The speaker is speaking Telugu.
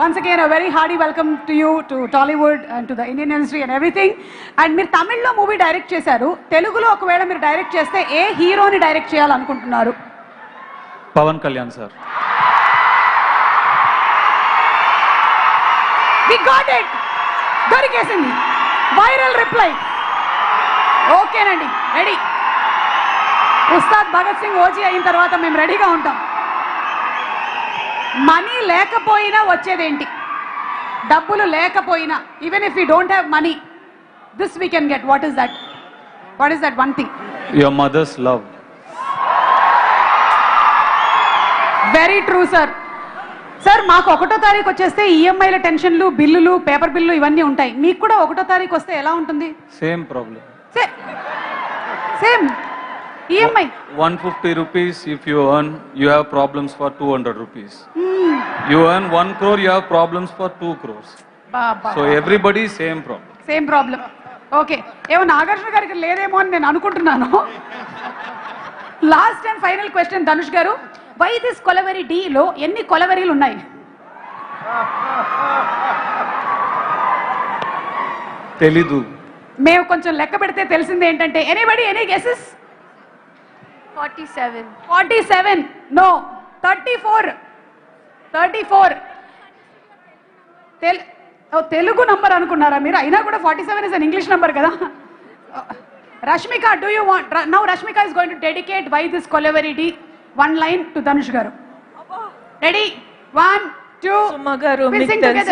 once again a very hearty welcome to you, to Tollywood and to the Indian industry and everything. And మీరు తమిళ్లో మూవీ డైరెక్ట్ చేశారు, తెలుగులో ఒకవేళ మీరు డైరెక్ట్ చేస్తే ఏ హీరోని డైరెక్ట్ చేయాలనుకుంటున్నారు? Pawan Kalyan sir. We got it. దొరికేసింది. Viral reply. ఓకేనండి, రెడీ. ఉస్తాద్ భగత్ సింగ్ ఓజీ అయిన తర్వాత మేము రెడీగా ఉంటాం. మనీ లేకపోయినా వచ్చేదేంటి? డబ్బులు లేకపోయినా, even if you don't have money, this we can get. What is that? What is that one thing? Your mother's love. Very true sir. Sir, మాకు 1వ తారీఖు వచ్చేస్తే ఈఎంఐల టెన్షన్లు, బిల్లులు, పేపర్ బిల్లు ఇవన్నీ ఉంటాయి. మీకు కూడా 1వ తారీఖు వస్తే ఎలా ఉంటుంది? Same problem. Same EMI. 150 rupees if you earn, you have problems for 200 rupees. You earn 1 crore, you have problems for 2 crores. So everybody same problem. Same problem. Okay, ఏమో నాగార్జున గారికి లేదేమో అని నేను అనుకుంటున్నాను. Last and final question Dhanush గారు, వై దిస్ కొలవెరీ డి లో ఎన్ని కొలవెరీలు ఉన్నాయి? తెలీదు. మేము కొంచెం లెక్క పెడితే తెలిసింది ఏంటంటే, anybody, any guesses? 47. 47. No, 34. Telugu number అనుకున్నారా మీరు? అయినా కూడా 47 ఇస్ అన్ ఇంగ్లీష్ నంబర్ కదా. Rashmika, do you want now? Rashmika is going to dedicate why this Kolaveri Di one line to Dhanush garu. Ready? 1, 2. Suma garu, we'll sing together.